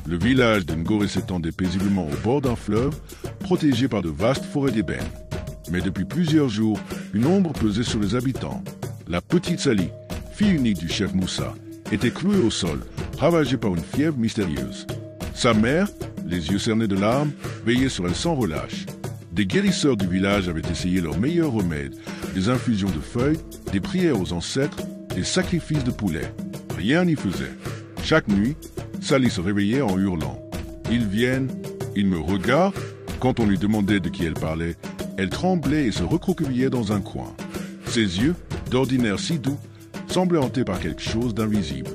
Le village de Ngoré s'étendait paisiblement au bord d'un fleuve, protégé par de vastes forêts d'ébène. Mais depuis plusieurs jours, une ombre pesait sur les habitants. La petite Sally, fille unique du chef Moussa, était clouée au sol, ravagée par une fièvre mystérieuse. Sa mère, les yeux cernés de larmes, veillait sur elle sans relâche. Des guérisseurs du village avaient essayé leurs meilleurs remèdes, des infusions de feuilles, des prières aux ancêtres, des sacrifices de poulets. Rien n'y faisait. Chaque nuit, Sally se réveillait en hurlant. « Ils viennent, ils me regardent !» Quand on lui demandait de qui elle parlait, elle tremblait et se recroquevillait dans un coin. Ses yeux, d'ordinaire si doux, semblaient hantés par quelque chose d'invisible.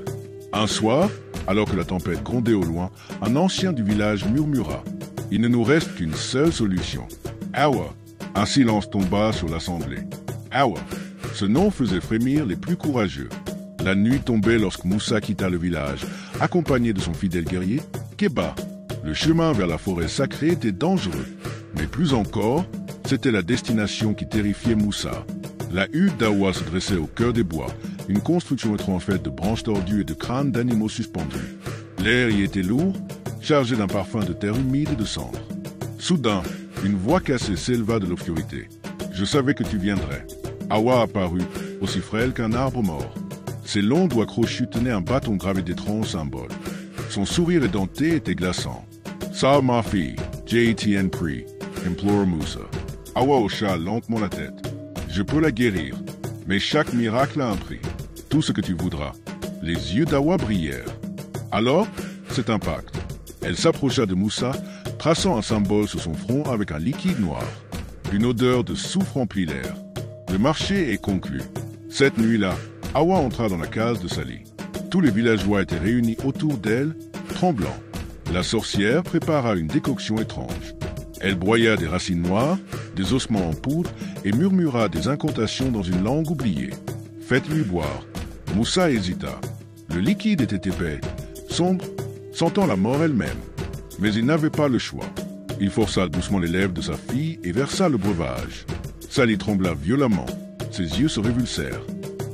Un soir, alors que la tempête grondait au loin, un ancien du village murmura « Il ne nous reste qu'une seule solution. Awa !» Un silence tomba sur l'assemblée. Awa, ce nom faisait frémir les plus courageux. La nuit tombait lorsque Moussa quitta le village, accompagné de son fidèle guerrier, Keba. Le chemin vers la forêt sacrée était dangereux, mais plus encore, c'était la destination qui terrifiait Moussa. La hutte d'Awa se dressait au cœur des bois, une construction étrange faite de branches tordues et de crânes d'animaux suspendus. L'air y était lourd, chargé d'un parfum de terre humide et de cendres. Soudain, une voix cassée s'éleva de l'obscurité. « Je savais que tu viendrais. » Awa apparut, aussi frêle qu'un arbre mort. Ses longs doigts crochus tenaient un bâton gravé d'étranges symboles. Son sourire édenté était glaçant. « Ça, ma fille, J.T.N. Pri, implore Moussa. » Awa hocha lentement la tête. « Je peux la guérir, mais chaque miracle a un prix. Tout ce que tu voudras. » Les yeux d'Awa brillèrent. Alors, c'est un pacte. Elle s'approcha de Moussa, traçant un symbole sur son front avec un liquide noir. Une odeur de soufre remplit l'air. Le marché est conclu. Cette nuit-là, Awa entra dans la case de Sally. Tous les villageois étaient réunis autour d'elle, tremblants. La sorcière prépara une décoction étrange. Elle broya des racines noires, des ossements en poudre et murmura des incantations dans une langue oubliée. « Faites-lui boire. » Moussa hésita. Le liquide était épais, sombre, sentant la mort elle-même. Mais il n'avait pas le choix. Il força doucement les lèvres de sa fille et versa le breuvage. Sally trembla violemment. Ses yeux se révulsèrent.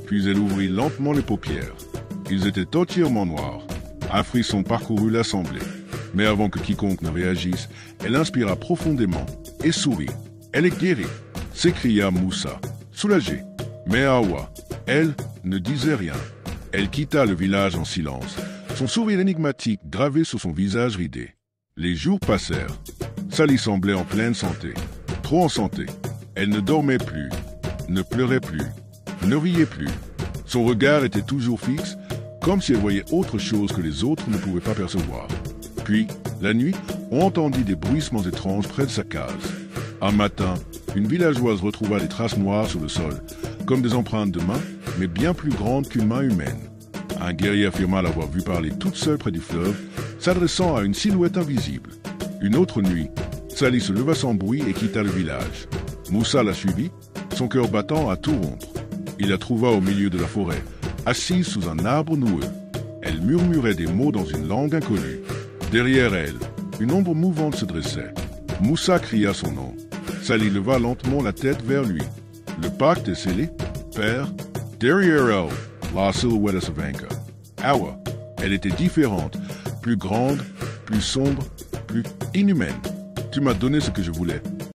Puis elle ouvrit lentement les paupières. Ils étaient entièrement noirs. Un frisson parcourut l'assemblée. Mais avant que quiconque ne réagisse, elle inspira profondément et sourit. « Elle est guérie !» s'écria Moussa, soulagé. Mais Awa, elle, ne disait rien. Elle quitta le village en silence, son sourire énigmatique gravé sur son visage ridé. Les jours passèrent. Sally semblait en pleine santé. Trop en santé. Elle ne dormait plus, ne pleurait plus, ne riait plus. Son regard était toujours fixe, comme si elle voyait autre chose que les autres ne pouvaient pas percevoir. Puis, la nuit, on entendit des bruissements étranges près de sa case. Un matin, une villageoise retrouva des traces noires sur le sol, comme des empreintes de mains, mais bien plus grandes qu'une main humaine. Un guerrier affirma l'avoir vue parler toute seule près du fleuve, s'adressant à une silhouette invisible. Une autre nuit, Sally se leva sans bruit et quitta le village. Moussa la suivit, son cœur battant à tout rompre. Il la trouva au milieu de la forêt, assise sous un arbre noueux. Elle murmurait des mots dans une langue inconnue. Derrière elle, une ombre mouvante se dressait. Moussa cria son nom. Sally leva lentement la tête vers lui. Le pacte est scellé. Père, derrière elle, la silhouette de Savanka. Awa, elle était différente, plus grande, plus sombre, plus inhumaine. Tu m'as donné ce que je voulais.